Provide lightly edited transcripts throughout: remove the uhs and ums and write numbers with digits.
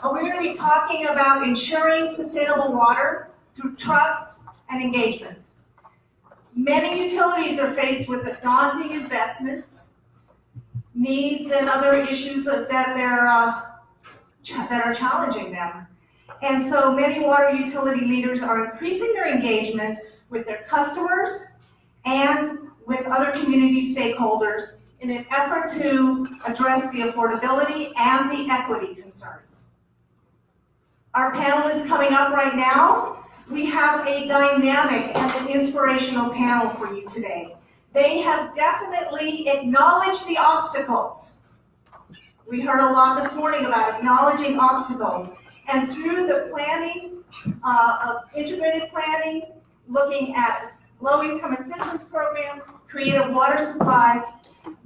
We're going to be talking about ensuring sustainable water through trust and engagement. Many utilities are faced with daunting investments, needs, and other issues that are challenging them. And so many water utility leaders are increasing their engagement with their customers and with other community stakeholders in an effort to address the affordability and the equity concerns. Our panel is coming up right now. We have a dynamic and an inspirational panel for you today. They have definitely acknowledged the obstacles. We heard a lot this morning about acknowledging obstacles. And through the planning of integrated planning, looking at low-income assistance programs, creative water supply,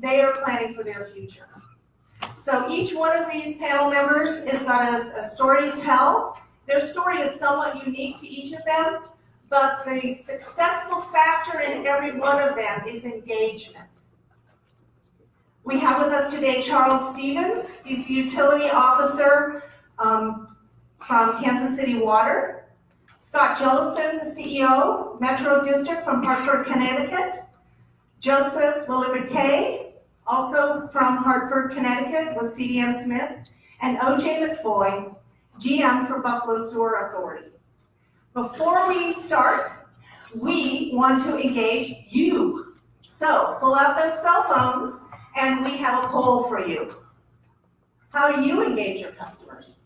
they are planning for their future. So each one of these panel members has got a story to tell. Their story is somewhat unique to each of them, but the successful factor in every one of them is engagement. We have with us today Charles Stevens. He's the utility officer from Kansas City Water. Scott Jellison, the CEO, Metro District from Hartford, Connecticut. Joseph Liliberte, also from Hartford, Connecticut with CDM Smith. And O.J. McFoy, GM for Buffalo Sewer Authority. Before we start, we want to engage you. So pull out those cell phones and we have a poll for you. How do you engage your customers?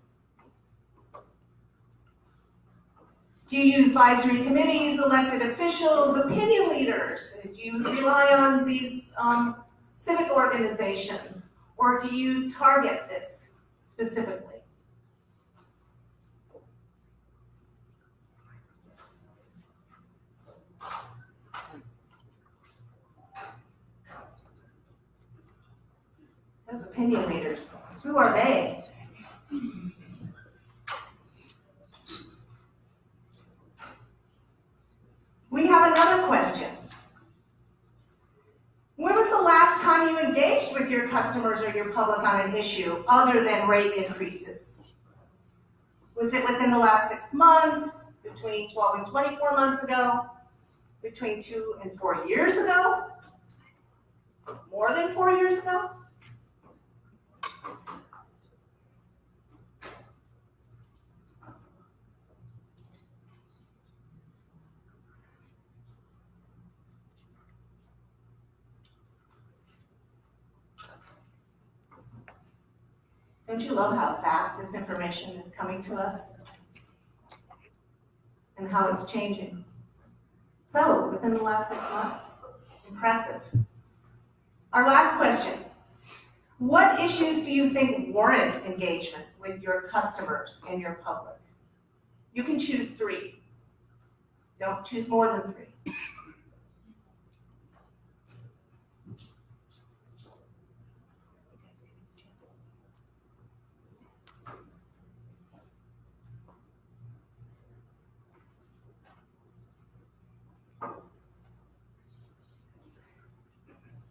Do you use advisory committees, elected officials, opinion leaders? Do you rely on these civic organizations? Or do you target this specifically? Those opinion leaders, who are they? We have another question. When was the last time you engaged with your customers or your public on an issue other than rate increases? Was it within the last 6 months, between 12 and 24 months ago, between 2 and 4 years ago, more than 4 years ago? Don't you love how fast this information is coming to us? And how it's changing? So, within the last 6 months, impressive. Our last question. What issues do you think warrant engagement with your customers and your public? You can choose 3. Don't choose more than 3.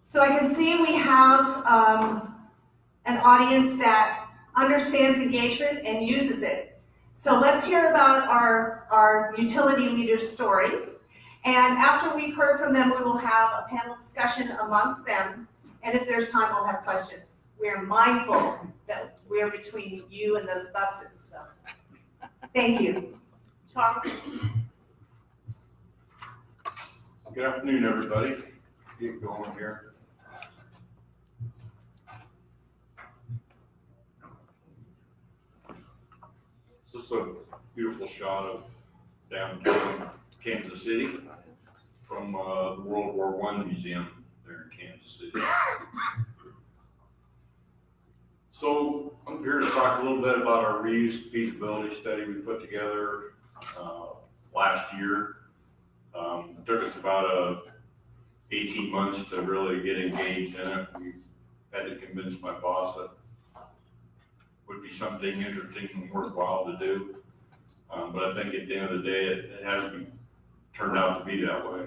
So I can see we have an audience that understands engagement and uses it. So let's hear about our utility leaders' stories. And after we've heard from them, we will have a panel discussion amongst them. And if there's time, we'll have questions. We're mindful that we're between you and those buses. So thank you. Charles? Good afternoon, everybody. Get going here. This is a beautiful shot of downtown Kansas City from the World War I Museum there in Kansas City. So I'm here to talk a little bit about our reuse feasibility study we put together last year. It took us about 18 months to really get engaged in it. We had to convince my boss that would be something interesting and worthwhile to do. But I think at the end of the day, it hasn't turned out to be that way.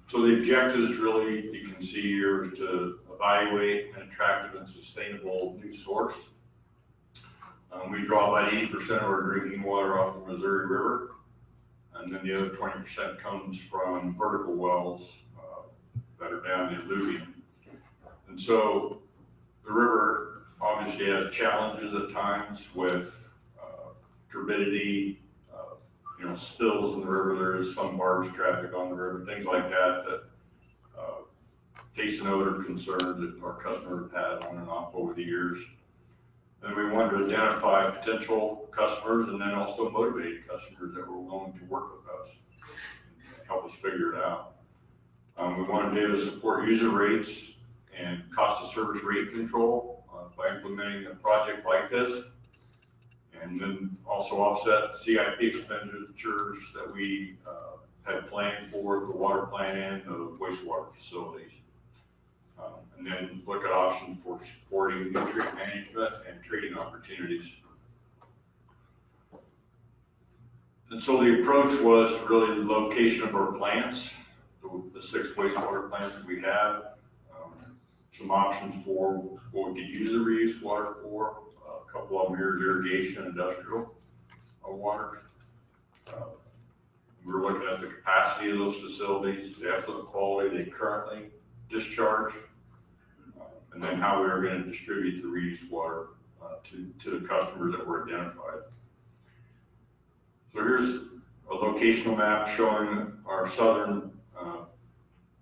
So the objectives really, you can see here, is to evaluate an attractive and sustainable new source. We draw about 80% of our drinking water off the Missouri River, and then the other 20% comes from vertical wells that are down the alluvium. And so the river obviously has challenges at times with turbidity, spills in the river. There is some barge traffic on the river, things like that taste and odor concerns that our customers have had on and off over the years. And we wanted to identify potential customers and then also motivated customers that were willing to work with us and help us figure it out. We wanted to be able to support user rates and cost of service rate control by implementing a project like this, and then also offset CIP expenditures that we had planned for the water plant and the wastewater facilities. And then look at options for supporting nutrient management and trading opportunities. And so the approach was really the location of our plants, the 6 wastewater plants that we have, some options for what we could use the reuse water for. A couple of them here is irrigation, industrial waters. We're looking at the capacity of those facilities, the effluent quality they currently discharge, and then how we are going to distribute the reuse water to the customers that were identified. So here's a locational map showing our southern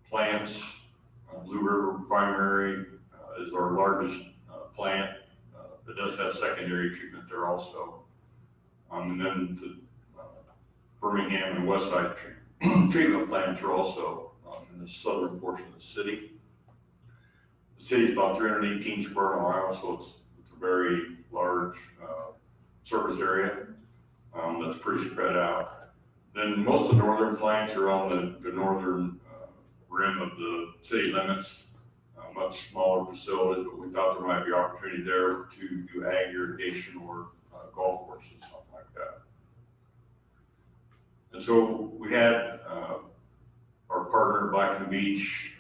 plants. Blue River Primary is our largest plant. It does have secondary treatment there also. And then the Birmingham and Westside treatment plants are also in the southern portion of the city. The city is about 318 square miles, so it's a very large surface area that's pretty spread out. Then most of the northern plants are on the northern rim of the city limits, much smaller facilities, but we thought there might be opportunity there to do ag irrigation or golf courses, something like that. And so we had our partner Black and Beach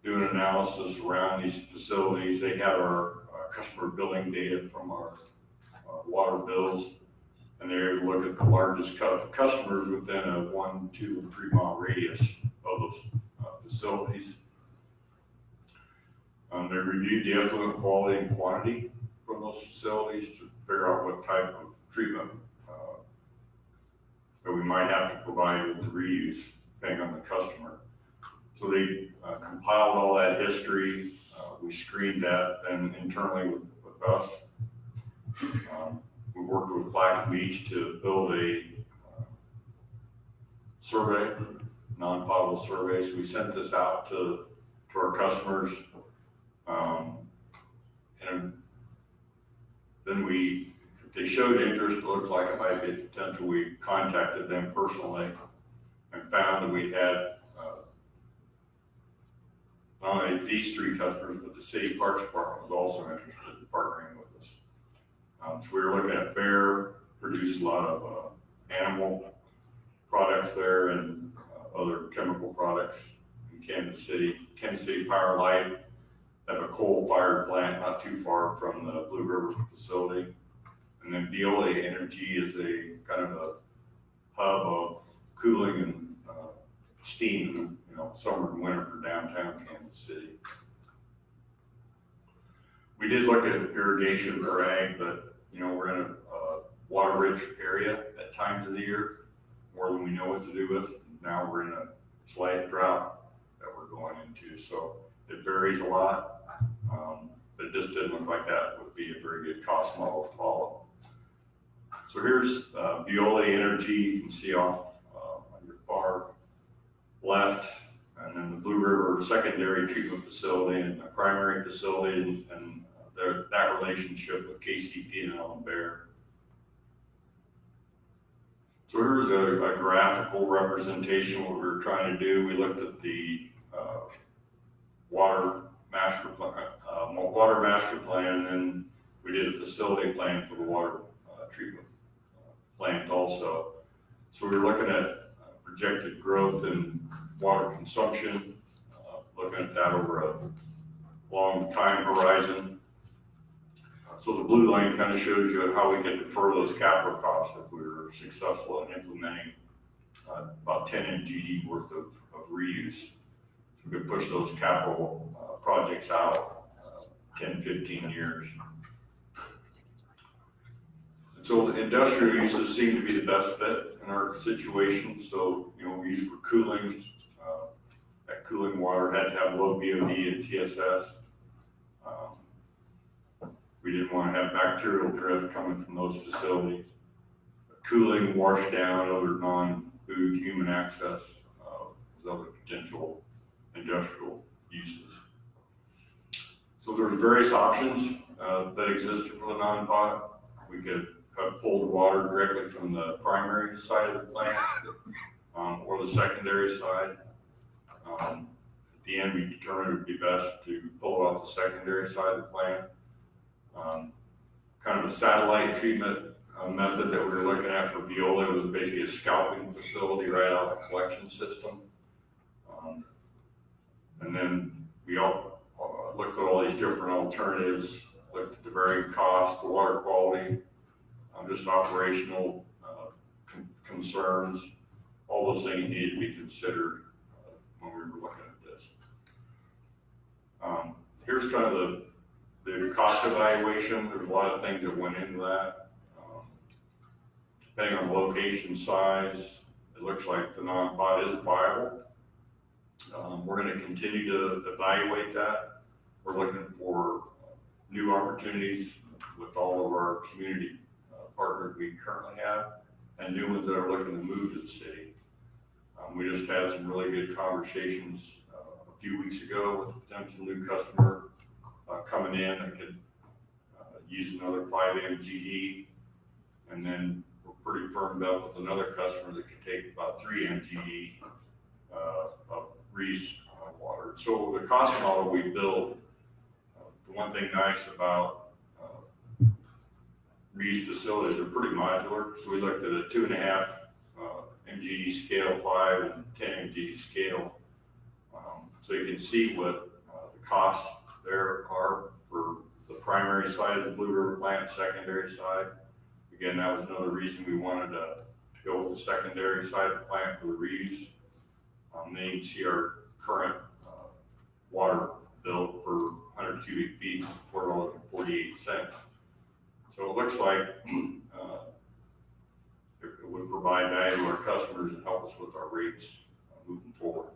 do an analysis around these facilities. They have our customer billing data from our water bills, and they're able to look at the largest customers within a 1, 2, and 3 mile radius of those facilities. They reviewed the effluent quality and quantity from those facilities to figure out what type of treatment that we might have to provide with the reuse, depending on the customer. So they compiled all that history. We screened that and internally with us. We worked with Black and Beach to build a survey, non-potable survey. So we sent this out to our customers. And then if they showed interest, it looked like it might be a potential, we contacted them personally and found that we had not only these 3 customers, but the city parks department was also interested in partnering with us. So we were looking at bear, produced a lot of animal products there and other chemical products in Kansas City. Kansas City Power Light have a coal-fired plant not too far from the Blue River facility. And then Veolia Energy is a kind of a hub of cooling and steam, summer and winter for downtown Kansas City. We did look at irrigation for ag, but we're in a water-rich area at times of the year, more than we know what to do with. Now we're in a slight drought that we're going into, so it varies a lot, but it just didn't look like that would be a very good cost model to follow. So here's Veolia Energy. You can see off on your far left, and then the Blue River secondary treatment facility and the primary facility, and that relationship with KCP and Ellen Bear. So here's a graphical representation of what we were trying to do. We looked at the water master plan, and we did a facility plan for the water treatment plant also. So we were looking at projected growth in water consumption, looking at that over a long time horizon. So the blue line kind of shows you how we can defer those capital costs if we were successful in implementing about 10 MGD worth of reuse. So we could push those capital projects out 10, 15 years. And so the industrial uses seem to be the best fit in our situation. So, we use for cooling. That cooling water had to have low BOD and TSS. We didn't want to have bacterial drift coming from those facilities. Cooling, wash down, other non-food human access, other potential industrial uses. So there's various options that existed for the non-pot. We could pull the water directly from the primary side of the plant or the secondary side. At the end, we determined it would be best to pull it off the secondary side of the plant. Kind of a satellite treatment method that we were looking at for Viola was basically a scalping facility right out of the collection system. And then we all looked at all these different alternatives, looked at the varying costs, the water quality, just operational concerns. All those things needed to be considered when we were looking at this. Here's kind of the cost evaluation. There's a lot of things that went into that. Depending on the location, size, it looks like the non-pot is viable. We're going to continue to evaluate that. We're looking for new opportunities with all of our community partners we currently have and new ones that are looking to move to the city. We just had some really good conversations a few weeks ago with a potential new customer coming in that could use another 5 MGD, and then we're pretty firmed up with another customer that could take about 3 MGD of reuse water. So the cost model we built, the one thing nice about reuse facilities are pretty modular. So we looked at a 2.5 MGD scale, 5 and 10 MGD scale. So you can see what the costs there are for the primary side of the Blue River plant, secondary side. Again, that was another reason we wanted to go with the secondary side of the plant for the reuse. Then you can see our current water bill per 100 cubic feet, $4.48. So it looks like it would provide value to our customers and help us with our rates moving forward.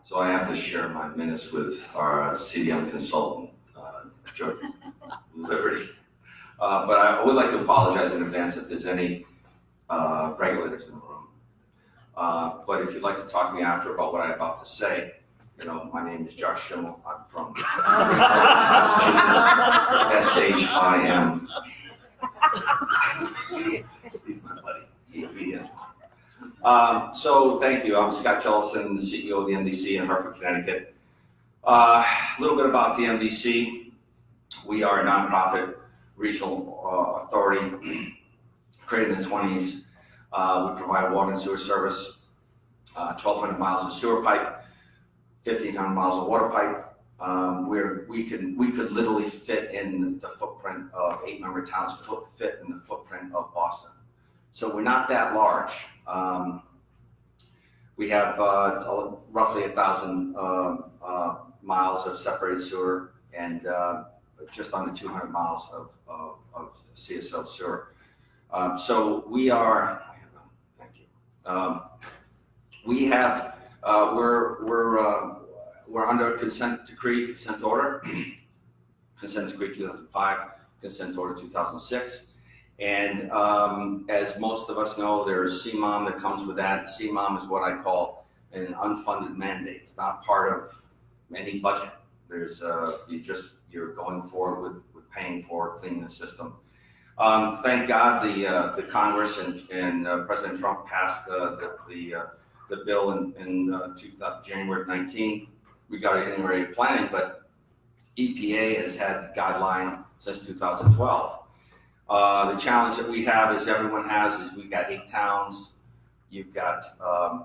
So I have to share my minutes with our CDM consultant, Joe Liberty. But I would like to apologize in advance if there's any regulators in the room. But if you'd like to talk to me after about what I'm about to say, my name is Josh Schimmel. I'm from Massachusetts, SHIM. He's my buddy. He is. So thank you. I'm Scott Jellison, the CEO of the MDC in Hartford, Connecticut. A little bit about the MDC. We are a nonprofit regional authority created in the 20s. We provide water and sewer service, 1,200 miles of sewer pipe, 1,500 miles of water pipe. We could literally fit in the footprint of 8-member towns, fit in the footprint of Boston. So we're not that large. We have roughly 1,000 miles of separated sewer and just under 200 miles of CSL sewer. So we are. Thank you. We have. We're under consent decree, consent order, consent decree 2005, consent order 2006. And as most of us know, there's CMOM that comes with that. CMOM is what I call an unfunded mandate. It's not part of any budget. There's you're going forward with paying for cleaning the system. Thank God the Congress and President Trump passed the bill in January of 19. we got integrated planning, but EPA has had the guideline since 2012. The challenge that we have is everyone has is we've got 8 towns. You've got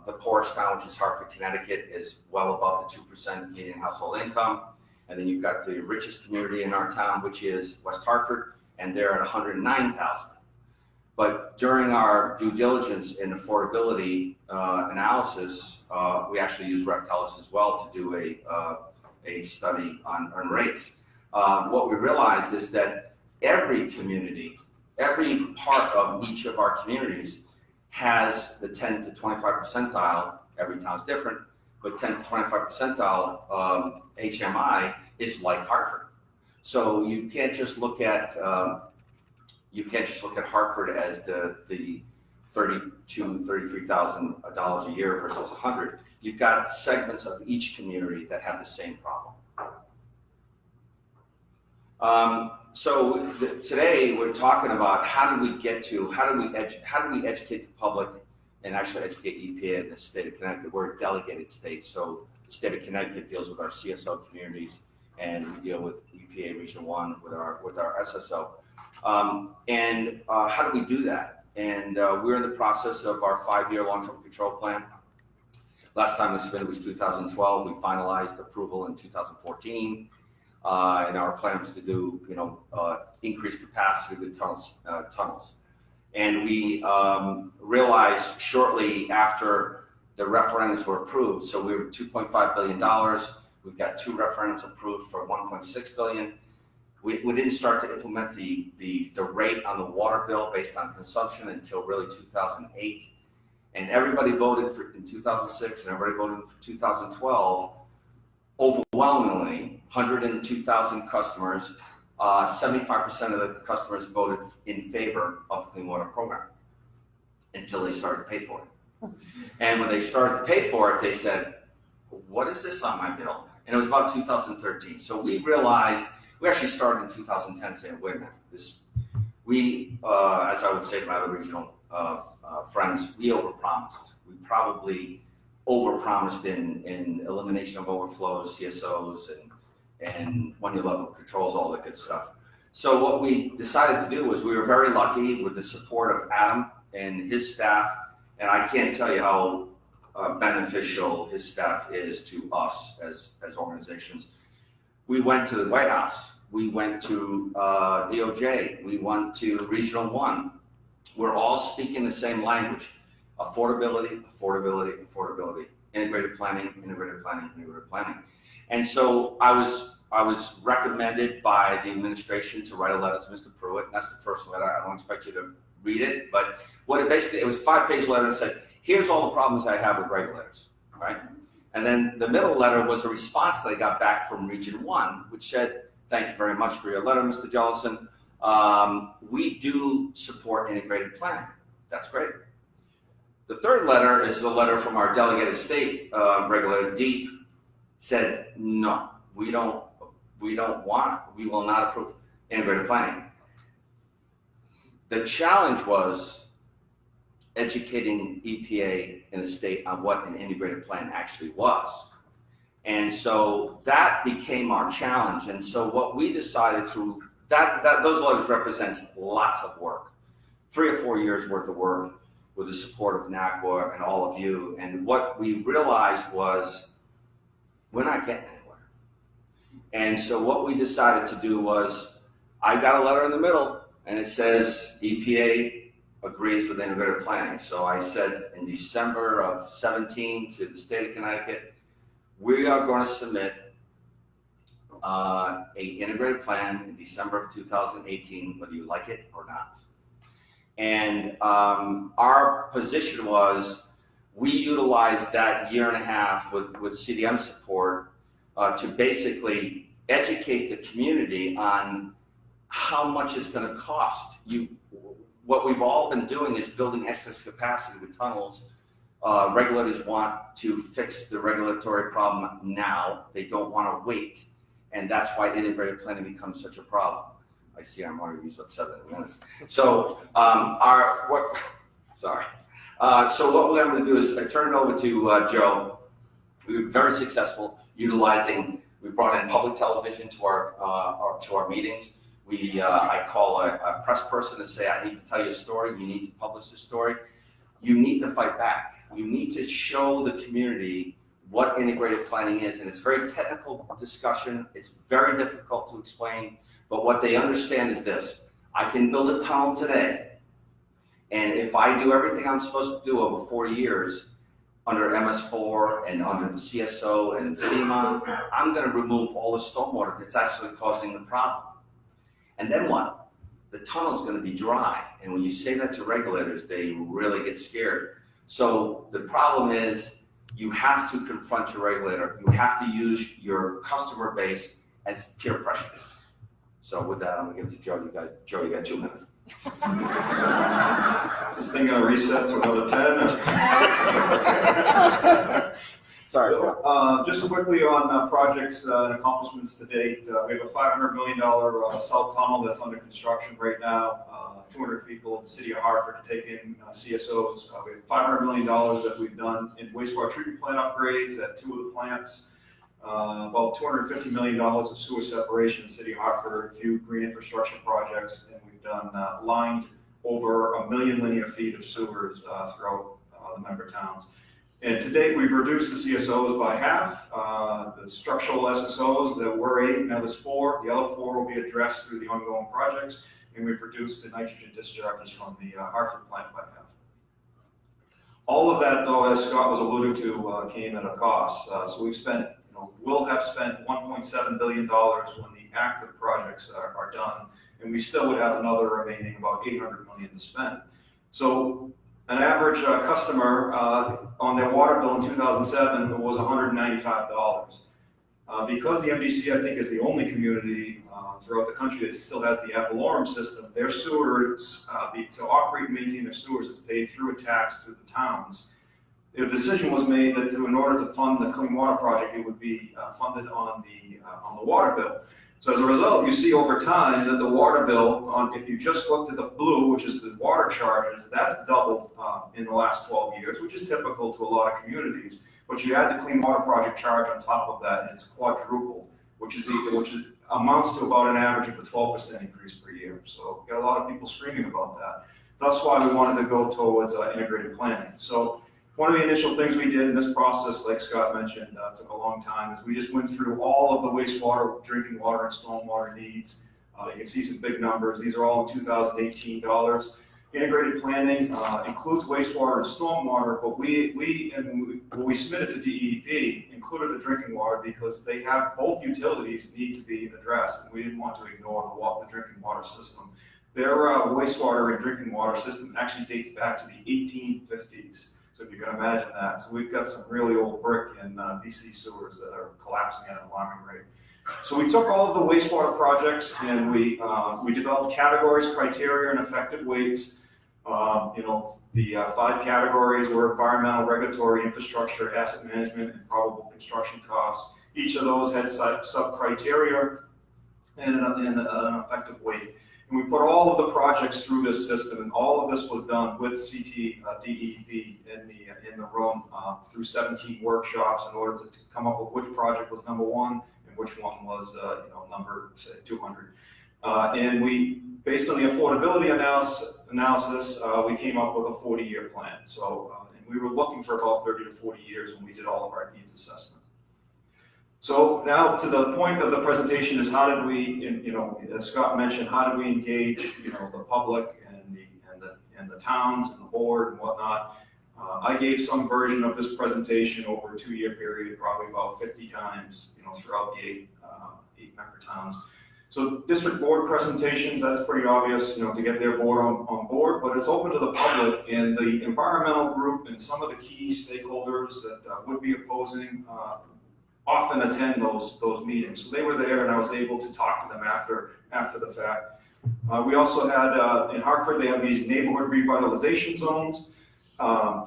the poorest town, which is Hartford, Connecticut, is well above the 2% median household income. And then you've got the richest community in our town, which is West Hartford, and they're at 109,000. But during our due diligence and affordability analysis, we actually used Reftelis as well to do a study on rates. What we realized is that every community, every part of each of our communities has the 10 to 25 percentile. Every town's different, but 10 to 25 percentile HMI is like Hartford. So you can't just look at Hartford as the $33,000 a year versus 100. You've got segments of each community that have the same problem. Today we're talking about how do we educate the public and actually educate EPA in the state of Connecticut. We're a delegated state, so the state of Connecticut deals with our CSO communities, and we deal with EPA Region 1 with our SSO. How do we do that? And we're in the process of our 5-year long-term control plan. Last time we submitted was 2012. We finalized approval in 2014. And our plan was to do, increased capacity with tunnels. And we realized shortly after the referendums were approved, so we were $2.5 billion. We've got 2 referendums approved for $1.6 billion. We didn't start to implement the rate on the water bill based on consumption until really 2008. And everybody voted for in 2006 and everybody voted for 2012. Overwhelmingly, 102,000 customers, 75% of the customers voted in favor of the Clean Water Program until they started to pay for it. And when they started to pay for it, they said, what is this on my bill? And it was about 2013. So we realized, we actually started in 2010 saying, wait a minute, as I would say to my other regional friends, we overpromised. We probably overpromised in elimination of overflows, CSOs, and one-year level controls, all that good stuff. So what we decided to do was we were very lucky with the support of Adam and his staff, and I can't tell you how beneficial his staff is to us as organizations. We went to the White House, we went to DOJ, we went to Regional 1. We're all speaking the same language. Affordability, affordability, affordability. Integrated planning, integrated planning, integrated planning. And so I was recommended by the administration to write a letter to Mr. Pruitt. And that's the first letter. I don't expect you to read it, but what it was a 5-page letter and said, here's all the problems I have with regulators, right? And then the middle letter was a response that I got back from Region 1, which said, thank you very much for your letter, Mr. Jellison. We do support integrated planning. That's great. The third letter is the letter from our delegated state regulator, DEEP, said, no, we will not approve integrated planning. The challenge was educating EPA in the state on what an integrated plan actually was. And so that became our challenge. And so what we decided to, those letters represent lots of work, 3 or 4 years worth of work with the support of NACWA and all of you. And what we realized was we're not getting anywhere. And so what we decided to do was, I got a letter in the middle and it says EPA agrees with integrated planning. So I said in December of 17 to the state of Connecticut, we are going to submit a integrated plan in December of 2018, whether you like it or not. And our position was, we utilized that year and a half with CDM support to basically educate the community on how much it's going to cost. What we've all been doing is building excess capacity with tunnels. Regulators want to fix the regulatory problem now. They don't want to wait. And that's why integrated planning becomes such a problem. I see I'm already used up 7 minutes. So so what we're going to do is I turn it over to Joe. We were very successful. we brought in public television to our meetings. I call a press person and say, I need to tell you a story, you need to publish this story. You need to fight back. You need to show the community what integrated planning is, and it's very technical discussion. It's very difficult to explain, but what they understand is this: I can build a tunnel today, and if I do everything I'm supposed to do over 40 years under MS4 and under the CSO and SEMA, I'm going to remove all the stormwater that's actually causing the problem. And then what? The tunnel's going to be dry, and when you say that to regulators, they really get scared. So the problem is, you have to confront your regulator. You have to use your customer base as peer pressure. So with that, I'm gonna give it to Joe. Joe, you got 2 minutes. Is this thing gonna reset to another 10? Sorry. So, just quickly on projects and accomplishments to date, we have a $500 million south tunnel that's under construction right now. 200 people in the city of Hartford to take in CSOs. We have $500 million that we've done in wastewater treatment plant upgrades at 2 of the plants. About $250 million of sewer separation in the city of Hartford, a few green infrastructure projects, and we've done lined over 1 million linear feet of sewers throughout the member towns. And to date, we've reduced the CSOs by half. The structural SSOs, there were 8, now there's 4. The other 4 will be addressed through the ongoing projects. And we've reduced the nitrogen discharges from the Hartford plant by half. All of that, though, as Scott was alluding to, came at a cost. So we've spent, will have spent $1.7 billion when the active projects are done, and we still would have another remaining about $800 million to spend. So an average customer on their water bill in 2007 was $195. Because the MDC, I think, is the only community throughout the country that still has the ad valorem system, their sewers, to operate and maintain their sewers is paid through a tax to the towns. The decision was made that in order to fund the Clean Water Project, it would be funded on the water bill. So as a result, you see over time that the water bill, if you just looked at the blue, which is the water charges, that's doubled in the last 12 years, which is typical to a lot of communities. But you add the Clean Water Project charge on top of that, and it's quadrupled, which amounts to about an average of a 12% increase per year. So we got a lot of people screaming about that. That's why we wanted to go towards integrated planning. So one of the initial things we did in this process, like Scott mentioned, took a long time, is we just went through all of the wastewater, drinking water, and stormwater needs. You can see some big numbers. These are all in 2018 dollars. Integrated planning includes wastewater and stormwater, but when we submitted to DEP, included the drinking water because they have both utilities need to be addressed, and we didn't want to ignore the drinking water system. Their wastewater and drinking water system actually dates back to the 1850s. So if you can imagine that. So we've got some really old brick in VC sewers that are collapsing at an alarming rate. So we took all of the wastewater projects and we developed categories, criteria, and effective weights. The 5 categories were environmental, regulatory, infrastructure, asset management, and probable construction costs. Each of those had sub-criteria and an effective weight. And we put all of the projects through this system, and all of this was done with CT DEP in the room through 17 workshops in order to come up with which project was number 1 and which one was number, say, 200. And we, based on the affordability analysis, we came up with a 40-year plan. So and we were looking for about 30 to 40 years when we did all of our needs assessment. So now to the point of the presentation is how did we, as Scott mentioned, how did we engage, the public and the towns and the board and whatnot. I gave some version of this presentation over a 2-year period, probably about 50 times, throughout the 8 member towns. So district board presentations, that's pretty obvious, to get their board on board, but it's open to the public, and the environmental group and some of the key stakeholders that would be opposing often attend those meetings. So they were there, and I was able to talk to them after the fact. We also had, in Hartford, they have these neighborhood revitalization zones.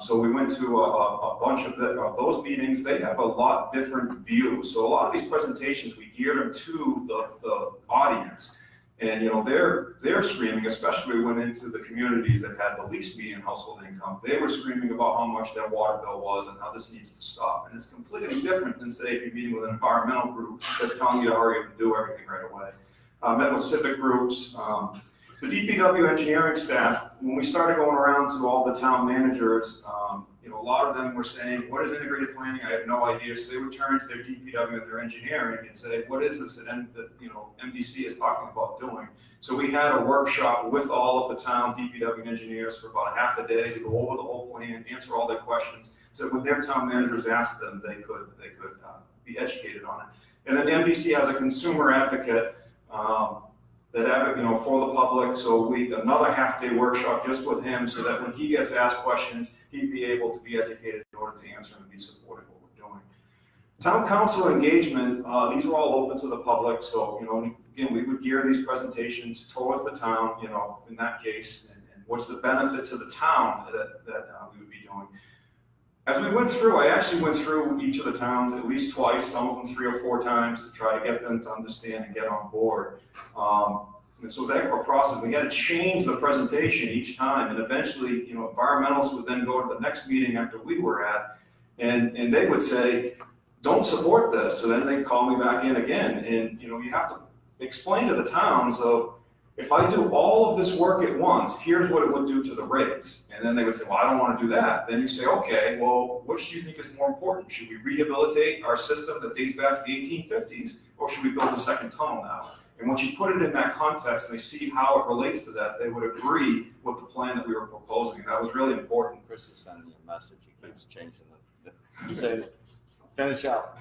So we went to a bunch of those meetings. They have a lot different views. So a lot of these presentations, we geared them to the audience. And, they're screaming, especially when we went into the communities that had the least median household income. They were screaming about how much their water bill was and how this needs to stop. And it's completely different than, say, if you're meeting with an environmental group that's telling you to hurry up and do everything right away. Met with civic groups. The DPW engineering staff, when we started going around to all the town managers, a lot of them were saying, what is integrated planning? I have no idea. So they would turn to their DPW and their engineering and say, what is this that MDC is talking about doing? So we had a workshop with all of the town DPW engineers for about a half a day to go over the whole plan, answer all their questions, so when their town managers asked them, they could be educated on it. And then the MDC has a consumer advocate that for the public. So another half-day workshop just with him, so that when he gets asked questions, he'd be able to be educated in order to answer and be supportive of what we're doing. Town council engagement, these are all open to the public. So, again, we would gear these presentations towards the town, in that case, and what's the benefit to the town that we would be doing. As we went through, I actually went through each of the towns at least twice, some of them 3 or 4 times, to try to get them to understand and get on board. And so it was a heck of a process. We had to change the presentation each time, and eventually, environmentalists would then go to the next meeting after we were at, and they would say, don't support this. So then they'd call me back in again, and you have to explain to the towns of, if I do all of this work at once, here's what it would do to the rates. And then they would say, well, I don't want to do that. Then you say, okay, well, which do you think is more important? Should we rehabilitate our system that dates back to the 1850s, or should we build a second tunnel now? And once you put it in that context and they see how it relates to that, they would agree with the plan that we were proposing. And that was really important. Chris is sending you a message. He keeps changing you said, finish up.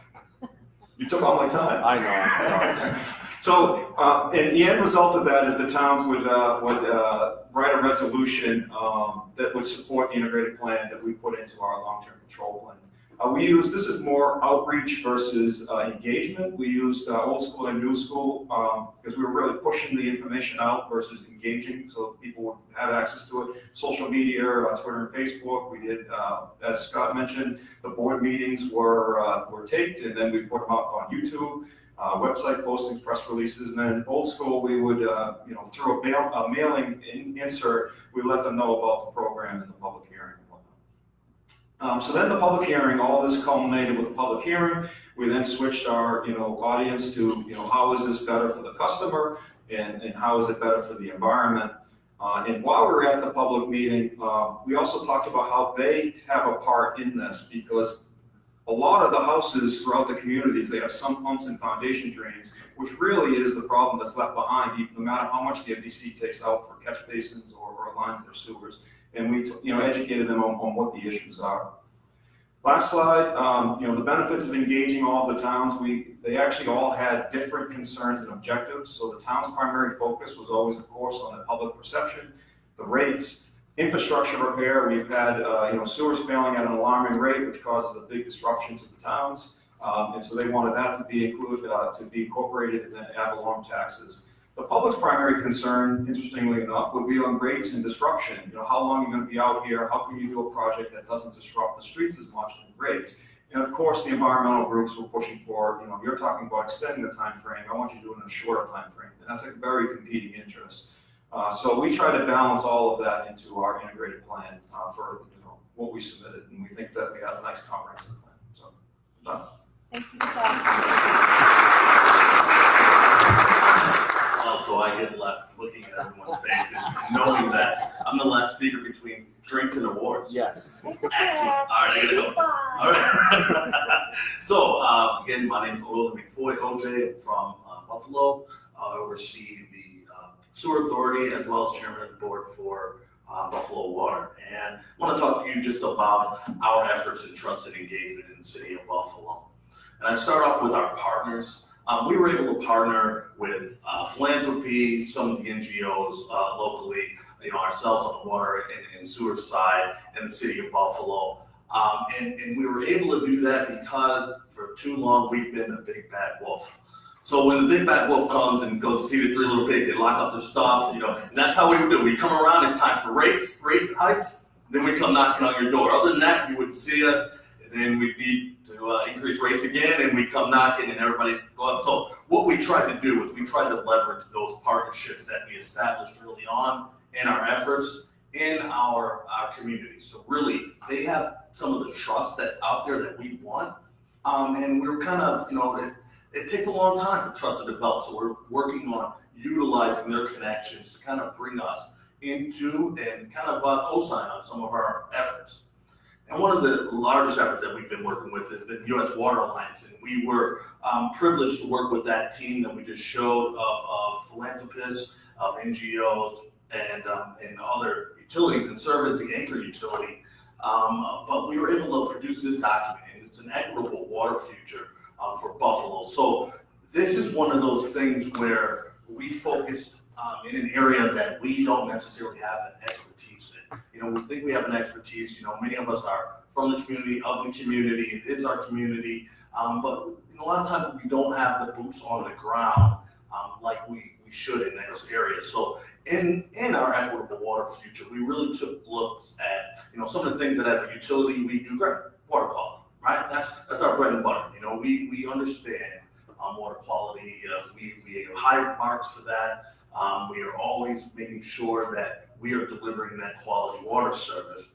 You took all my time. I know, I'm sorry. So, and the end result of that is the towns would write a resolution that would support the integrated plan that we put into our long-term control plan. This is more outreach versus engagement. We used old school and new school because we were really pushing the information out versus engaging, so people would have access to it. Social media, Twitter and Facebook. We did, as Scott mentioned, the board meetings were taped, and then we put them up on YouTube. Website postings, press releases, and then old school, we would, through a mailing insert, we let them know about the program and the public hearing and whatnot. So then the public hearing, all this culminated with the public hearing. We then switched our, audience to, how is this better for the customer, and how is it better for the environment? And while we were at the public meeting, we also talked about how they have a part in this, because a lot of the houses throughout the communities, they have sump pumps and foundation drains, which really is the problem that's left behind, no matter how much the MDC takes out for catch basins or lines their sewers. And we, educated them on what the issues are. Last slide, the benefits of engaging all of the towns. They actually all had different concerns and objectives. So the town's primary focus was always, of course, on the public perception, the rates, infrastructure repair. We've had sewers failing at an alarming rate, which causes a big disruption to the towns, and so they wanted that to be included, to be incorporated in the ad valorem taxes. The public's primary concern, interestingly enough, would be on rates and disruption. How long are you going to be out here? How can you do a project that doesn't disrupt the streets as much as rates? And of course, the environmental groups were pushing for, you're talking about extending the time frame. I want you to do it in a shorter time frame, and that's a very competing interest. So we try to balance all of that into our integrated plan for what we submitted, and we think that we have a nice comprehensive plan. So, done. Thank you, Scott. So I get left looking at everyone's faces, knowing that I'm the last speaker between drinks and awards. Yes. Excellent. All right, I gotta go. All right. So again, my name is Ola McFoy OJ. I'm from Buffalo. I oversee the sewer authority as well as chairman of the board for Buffalo Water. And I want to talk to you just about our efforts in trusted engagement in the city of Buffalo. And I start off with our partners. We were able to partner with philanthropy, some of the NGOs locally, ourselves on the water and sewer side, and the city of Buffalo. And we were able to do that because for too long we've been the big bad wolf. So when the big bad wolf comes and goes to see the three little pigs, they lock up their stuff, and that's how we would do it. We come around, it's time for rate hikes, then we come knocking on your door. Other than that, you wouldn't see us. and then we need to increase rates again, and we come knocking, and everybody go up. So what we tried to do is we tried to leverage those partnerships that we established early on in our efforts in our community. So really, they have some of the trust that's out there that we want, and we're kind of, it takes a long time for trust to develop. So we're working on utilizing their connections to kind of bring us into and kind of co-sign on some of our efforts. And one of the largest efforts that we've been working with has been U.S. Water Alliance, and we were privileged to work with that team that we just showed of philanthropists, of NGOs, and other utilities and service, the anchor utility. But we were able to produce this document, and it's an equitable water future for Buffalo. So this is one of those things where we focused in an area that we don't necessarily have an expertise in. We think we have an expertise. Many of us are from the community, of the community. It is our community, but a lot of times we don't have the boots on the ground like we should in those areas. So in our equitable water future, we really took looks at some of the things that as a utility we do great: water quality, right? That's our bread and butter. We understand water quality. We give high marks for that. We are always making sure that we are delivering that quality water service.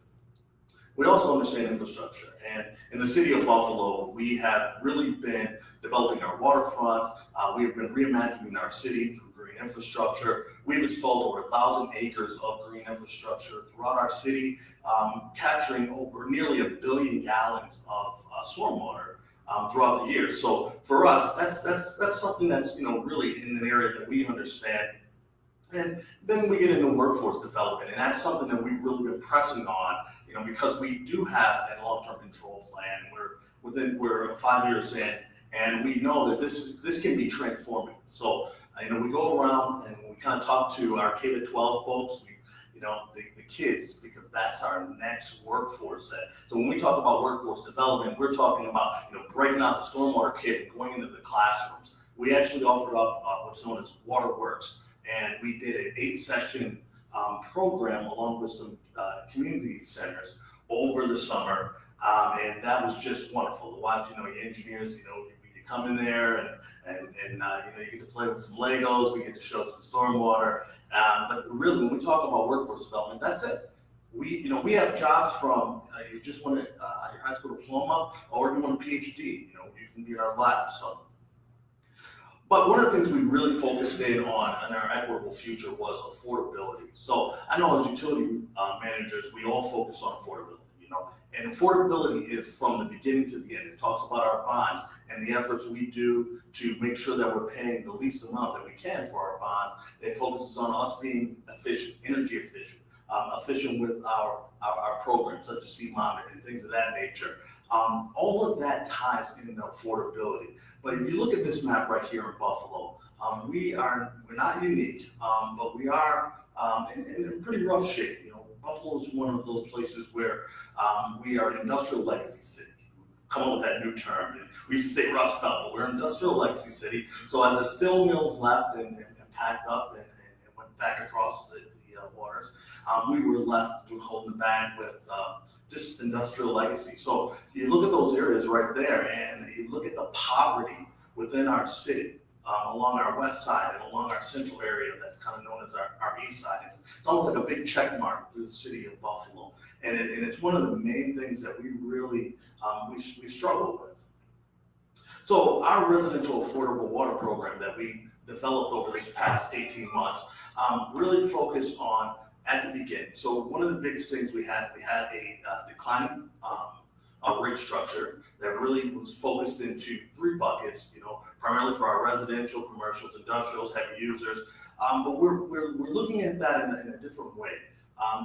We also understand infrastructure, and in the city of Buffalo, we have really been developing our waterfront. We have been reimagining our city through green infrastructure. We've installed over 1,000 acres of green infrastructure throughout our city, capturing over nearly 1 billion gallons of stormwater throughout the year. So for us, that's something that's really in an area that we understand. And then we get into workforce development, and that's something that we've really been pressing on, because we do have a long-term control plan. We're 5 years in, and we know that this can be transformative. So we go around and we kind of talk to our K-12 folks, the kids, because that's our next workforce set. So when we talk about workforce development, we're talking about breaking out the stormwater kit and going into the classrooms. We actually offered up what's known as WaterWorks, and we did an 8-session program along with some community centers over the summer, and that was just wonderful to watch. Your engineers, you come in there and you get to play with some Legos. We get to show some stormwater, but really, when we talk about workforce development, that's it. We have jobs from you just want your high school diploma, or you want a PhD. You can be in our lab. So. But one of the things we really focused in on in our equitable future was affordability. So I know as utility managers, we all focus on affordability, and affordability is from the beginning to the end. It talks about our bonds and the efforts we do to make sure that we're paying the least amount that we can for our bonds. It focuses on us being efficient, energy efficient, efficient with our programs such as CMOM and things of that nature. All of that ties into affordability. But if you look at this map right here in Buffalo, we're not unique, but we are in pretty rough shape. Buffalo is one of those places where we are an industrial legacy city. We've come up with that new term. We used to say Rust Belt, but we're an industrial legacy city. So as the steel mills left and packed up and went back across the waters, we were left holding the bag with just industrial legacy. So you look at those areas right there, and you look at the poverty within our city, along our west side and along our central area that's kind of known as our east side. It's almost like a big check mark through the city of Buffalo. And it's one of the main things that we really, we struggle with. So our residential affordable water program that we developed over this past 18 months really focused on at the beginning. So one of the biggest things we had a declining rate structure that really was focused into 3 buckets, primarily for our residential, commercials, industrials, heavy users. But we're looking at that in a different way.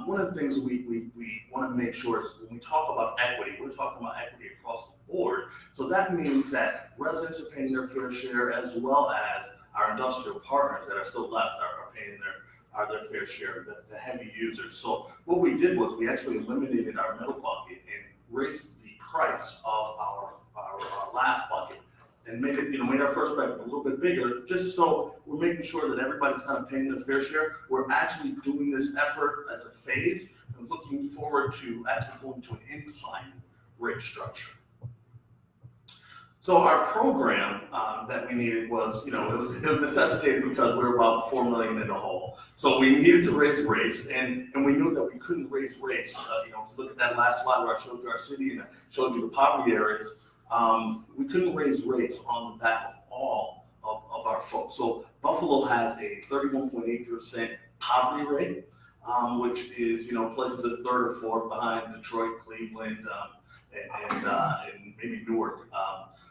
One of the things we want to make sure is when we talk about equity, we're talking about equity across the board. So that means that residents are paying their fair share, as well as our industrial partners that are still left are paying their fair share, the heavy users. So what we did was we actually eliminated our middle bucket and raised the price of our last bucket, and made our first bucket a little bit bigger, just so we're making sure that everybody's kind of paying their fair share. We're actually doing this effort as a phase and looking forward to actually going to an incline rate structure. So our program that we needed was, it was necessitated because we were about $4 million in the hole. So we needed to raise rates, and we knew that we couldn't raise rates. If you look at that last slide where I showed you our city and I showed you the poverty areas, we couldn't raise rates on the back of all of our folks. So Buffalo has a 31.8% poverty rate, which is, places us third or fourth behind Detroit, Cleveland, and maybe Newark.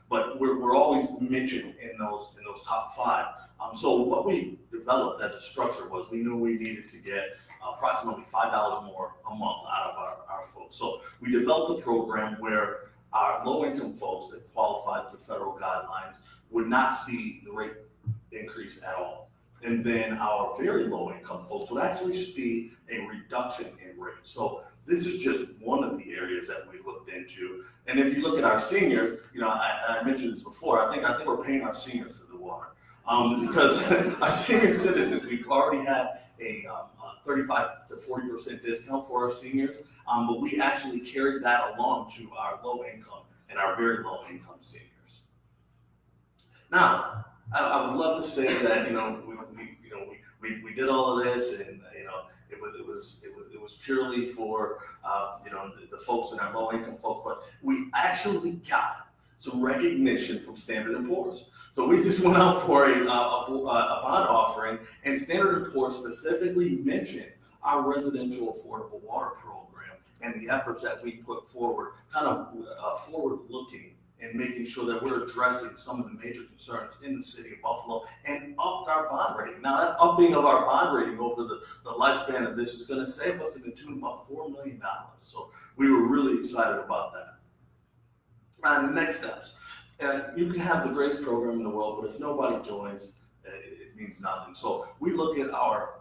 But we're always mentioned in those top five. So what we developed as a structure was we knew we needed to get approximately $5 more a month out of our folks. So we developed a program where our low-income folks that qualified through federal guidelines would not see the rate increase at all. And then our very low-income folks would actually see a reduction in rates. So this is just one of the areas that we looked into. And if you look at our seniors, I mentioned this before, I think we're paying our seniors for the water. Because our senior citizens, we've already had a 35 to 40% discount for our seniors, but we actually carried that along to our low income and our very low income seniors. Now, I would love to say that we did all of this, and it was purely for the folks and our low income folks, but we actually got some recognition from Standard & Poor's. So we just went out for a bond offering, and Standard & Poor's specifically mentioned our residential affordable water program and the efforts that we put forward, kind of forward-looking and making sure that we're addressing some of the major concerns in the city of Buffalo, and upped our bond rating. Now, that upping of our bond rating over the lifespan of this is going to save us in the tune of about $4 million. So we were really excited about that. And the next steps. You can have the greatest program in the world, but if nobody joins, it means nothing. So we look at our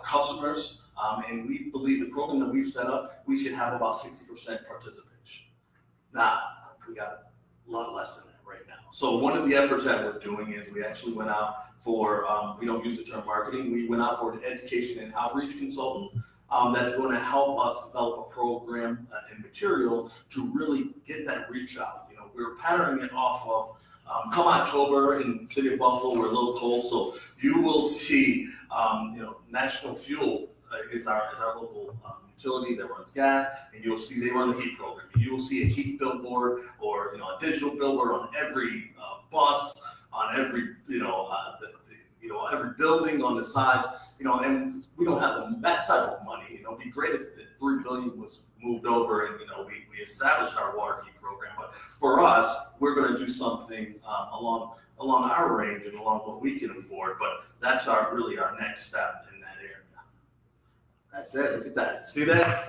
customers, and we believe the program that we've set up, we should have about 60% participation. Now, we got a lot less than that right now. So one of the efforts that we're doing is we actually went out for, we don't use the term marketing, we went out for an education and outreach consultant that's going to help us develop a program and material to really get that reach out. We're patterning it off of, come October in the city of Buffalo, we're a little cold, so you will see, National Fuel is our local utility that runs gas, and you'll see they run the heat program. You will see a heat billboard or a digital billboard on every bus, on every every building on the sides. And we don't have that type of money. It'd be great if the $3 billion was moved over and we established our water heat program. But for us, we're going to do something along our range and along what we can afford. But that's really our next step in that area. That's it. Look at that. See that?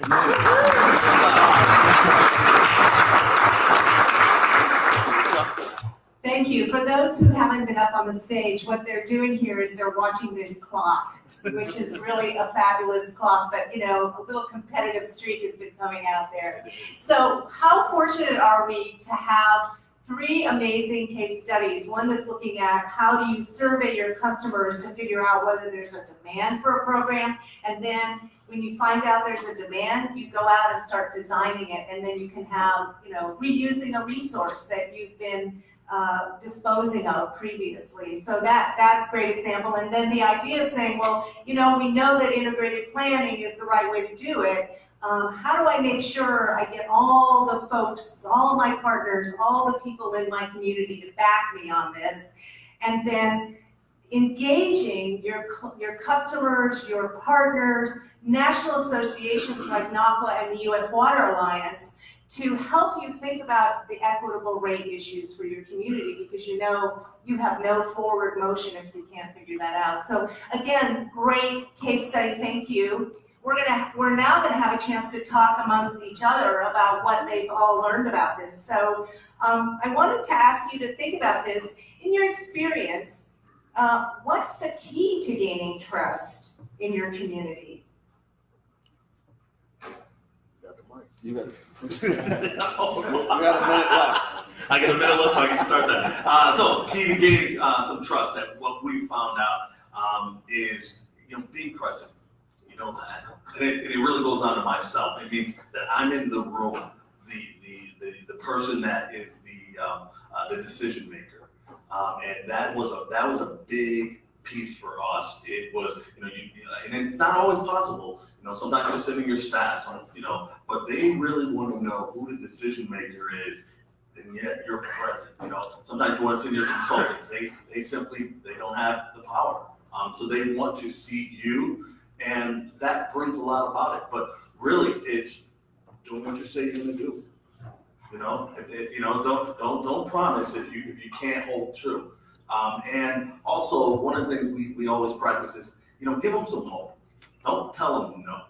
Thank you. For those who haven't been up on the stage, what they're doing here is they're watching this clock, which is really a fabulous clock, but a little competitive streak has been coming out there. So how fortunate are we to have 3 amazing case studies? One that's looking at how do you survey your customers to figure out whether there's a demand for a program, and then when you find out there's a demand, you go out and start designing it, and then you can have, reusing a resource that you've been disposing of previously. So that great example. And then the idea of saying, well, we know that integrated planning is the right way to do it. How do I make sure I get all the folks, all my partners, all the people in my community to back me on this? And then engaging your customers, your partners, national associations like NACWA and the U.S. Water Alliance to help you think about the equitable rate issues for your community, because you have no forward motion if you can't figure that out. So again, great case studies, thank you. We're now gonna have a chance to talk amongst each other about what they've all learned about this. So I wanted to ask you to think about this. In your experience, what's the key to gaining trust in your community? You got it. You got a minute left. I got a minute left, so I can start that. So key to gaining some trust, that what we found out is being present. And it really goes on to myself. It means that I'm in the room. The person that is the decision maker. And that was a big piece for us. It was, and it's not always possible. Sometimes you're sending your staff, but they really want to know who the decision maker is, and yet you're present. Sometimes you want to send your consultants. They don't have the power. So they want to see you, and that brings a lot about it. But really, it's doing what you say you're going to do. Don't promise if you can't hold true. And also, one of the things we always practice is, give them some hope. Don't tell them no.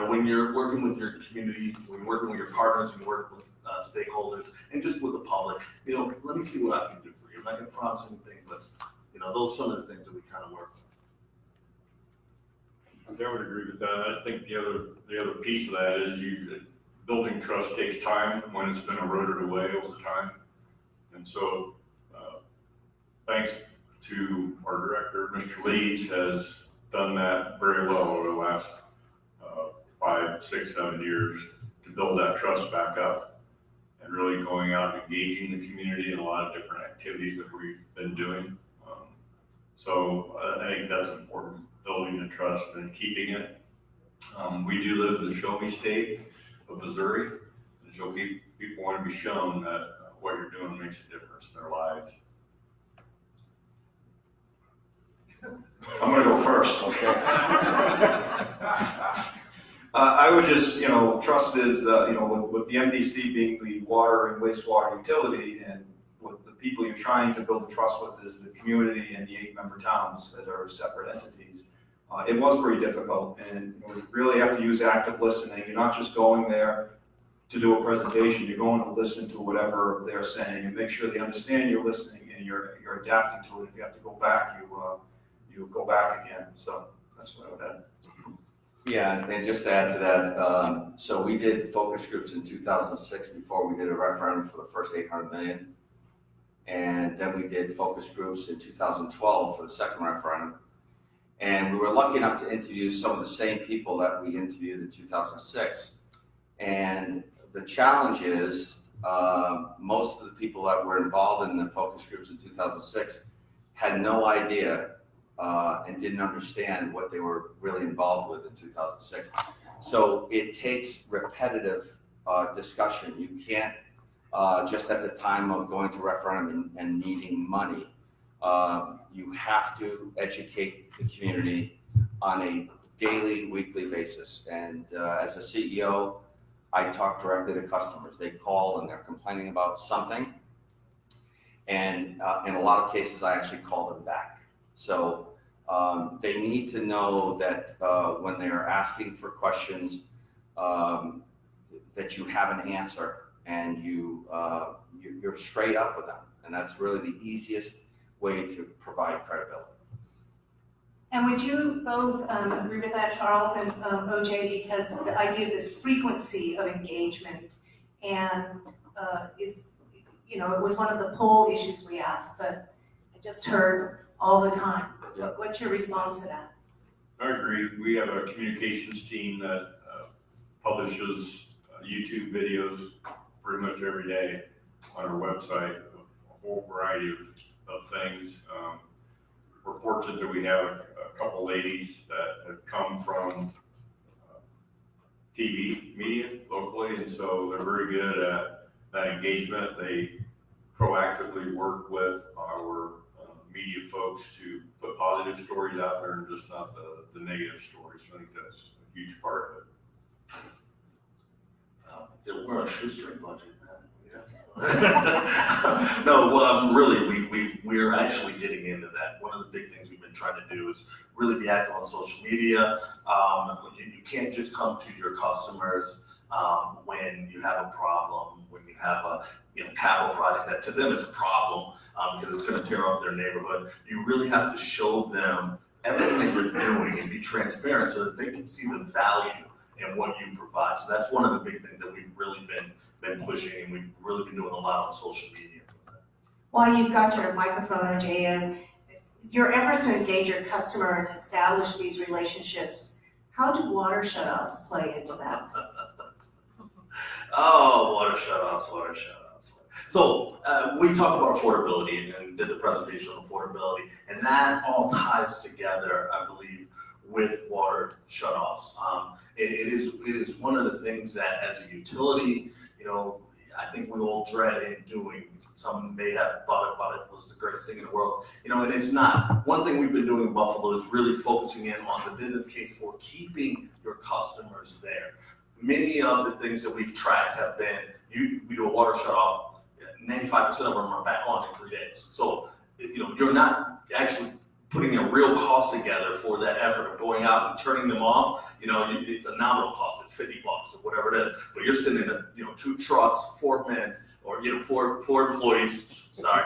When you're working with your community, when you're working with your partners, when you're working with stakeholders, and just with the public, let me see what I can do for you. I'm not going to promise anything, but, those are some of the things that we kind of work with. I would agree with that. I think the other piece of that is building trust takes time when it's been eroded away over time. And so, thanks to our director, Mr. Leeds, has done that very well over the last 5, 6, 7 years to build that trust back up and really going out and engaging the community in a lot of different activities that we've been doing. So I think that's important, building the trust and keeping it. We do live in the show me state of Missouri, and so people want to be shown that what you're doing makes a difference in their lives. I'm gonna go first. Okay. I would just, trust is, with the MDC being the water and wastewater utility, and with the people you're trying to build a trust with is the community and the 8-member towns that are separate entities. It was pretty difficult, and you really have to use active listening. You're not just going there to do a presentation, you're going to listen to whatever they're saying and make sure they understand you're listening and you're adapting to it. If you have to go back, you go back again. So that's what I would add. Yeah, and just to add to that, so we did focus groups in 2006 before we did a referendum for the first 800 million. And then we did focus groups in 2012 for the second referendum. And we were lucky enough to interview some of the same people that we interviewed in 2006. And the challenge is, most of the people that were involved in the focus groups in 2006 had no idea and didn't understand what they were really involved with in 2006. So it takes repetitive discussion. You can't just at the time of going to referendum and needing money. You have to educate the community on a daily, weekly basis. And as a CEO, I talk directly to customers. They call and they're complaining about something. And in a lot of cases, I actually call them back. So they need to know that when they're asking for questions, that you have an answer and you're straight up with them. And that's really the easiest way to provide credibility. And would you both agree with that, Charles and OJ, because the idea of this frequency of engagement and it was one of the poll issues we asked, but I just heard all the time. Yeah. What's your response to that? I agree. We have a communications team that publishes YouTube videos pretty much every day on our website, a whole variety of things. We're fortunate that we have a couple ladies that have come from TV media locally, and so they're very good at that engagement. They proactively work with our media folks to put positive stories out there and just not the negative stories. I think that's a huge part of it. We're on a shoestring budget, man. Yeah. No, well, really, we're actually getting into that. One of the big things we've been trying to do is really be active on social media. You can't just come to your customers when you have a problem, when you have a capital project that to them is a problem because it's going to tear up their neighborhood. You really have to show them everything that you're doing and be transparent so that they can see the value in what you provide. So that's one of the big things that we've really been pushing, and we've really been doing a lot on social media. While you've got your microphone, OJ, your efforts to engage your customer and establish these relationships, how do water shutoffs play into that? Oh, water shutoffs. So we talked about affordability and did the presentation on affordability, and that all ties together, I believe, with water shutoffs. It is one of the things that as a utility, I think we all dread in doing. Some may have thought about it was the greatest thing in the world, and it's not. One thing we've been doing in Buffalo is really focusing in on the business case for keeping your customers there. Many of the things that we've tracked have been, we do a water shutoff, 95% of them are back on in 3 days. So, you're not actually putting a real cost together for that effort of going out and turning them off. It's a nominal cost, it's $50 or whatever it is, but you're sending 2 trucks, 4 men, or four employees, sorry,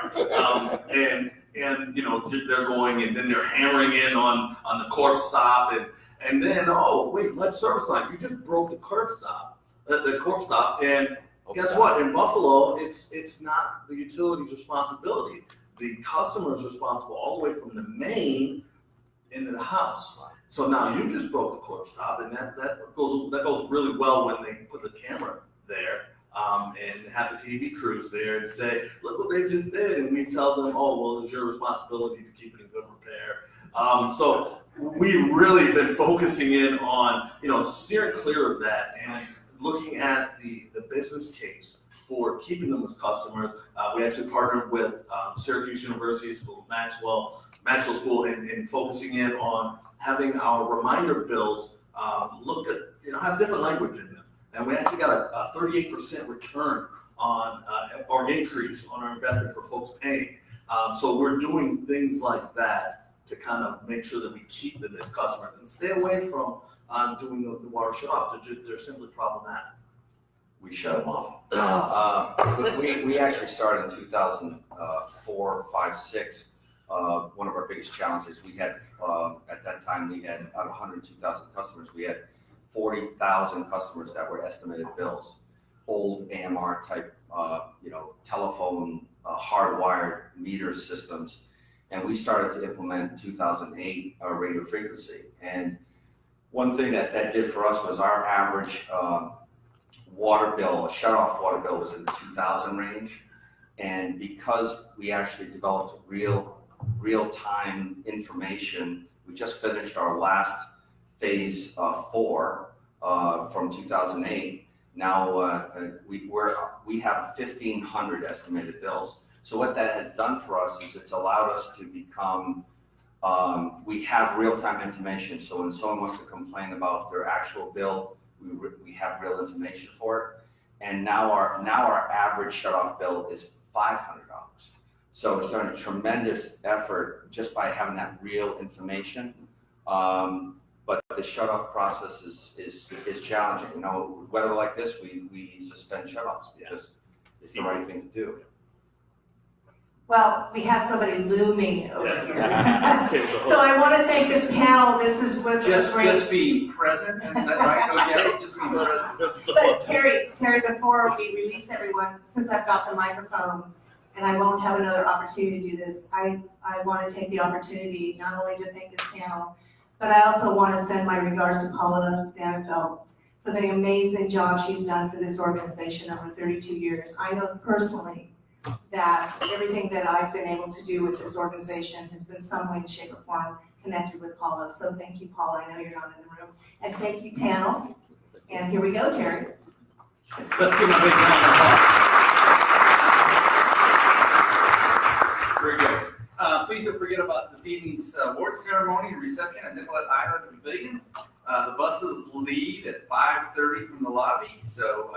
and they're going, and then they're hammering in on the curb stop, and then, oh wait, lead service line, you just broke the curb stop, and guess what? In Buffalo, it's not the utility's responsibility. The customer is responsible all the way from the main into the house. So now you just broke the curb stop, and that goes really well when they put the camera there and have the TV crews there and say, look what they just did, and we tell them, oh well, it's your responsibility to keep it in good repair. So we've really been focusing in on steering clear of that and looking at the business case for keeping them as customers. We actually partnered with Syracuse University School, Maxwell School, and focusing in on having our reminder bills look at, have different language in them. And we actually got a 38% return on, or increase on our investment for folks paying. So we're doing things like that to kind of make sure that we keep them as customers and stay away from doing the water shutoffs. They're simply problematic. We shut them off. We actually started in 2004, 5, 6. One of our biggest challenges we had at that time, we had out of 102,000 customers, we had 40,000 customers that were estimated bills, old AMR type, telephone hardwired meter systems, and we started to implement 2008 radio frequency. And one thing that did for us was our average water bill, a shut-off water bill, was in the 2,000 range. And because we actually developed real-time information, we just finished our last phase 4 from 2008. Now we have 1,500 estimated bills. So what that has done for us is it's allowed us to become, we have real-time information. So when someone wants to complain about their actual bill, we have real information for it. And now our average shut-off bill is $500. So it's done a tremendous effort just by having that real information. But the shut-off process is challenging. Weather like this, we suspend shut-offs because it's the right thing to do. Well, we have somebody looming over here. Okay, So I want to thank this panel. This was a great. Just being present, and is that right? Okay, just being present. That's the But Terry, before we release everyone, since I've got the microphone, and I won't have another opportunity to do this, I want to take the opportunity not only to thank this panel, but I also want to send my regards to Paula Danfeld for the amazing job she's done for this organization over 32 years. I know personally that everything that I've been able to do with this organization has been some way, shape, or form connected with Paula. So thank you, Paula. I know you're not in the room. And thank you, panel. And here we go, Terry. Let's give him a big round of applause. Very good. Please don't forget about this evening's award ceremony and reception at Nicollet Island Pavilion. The buses leave at 5:30 from the lobby, so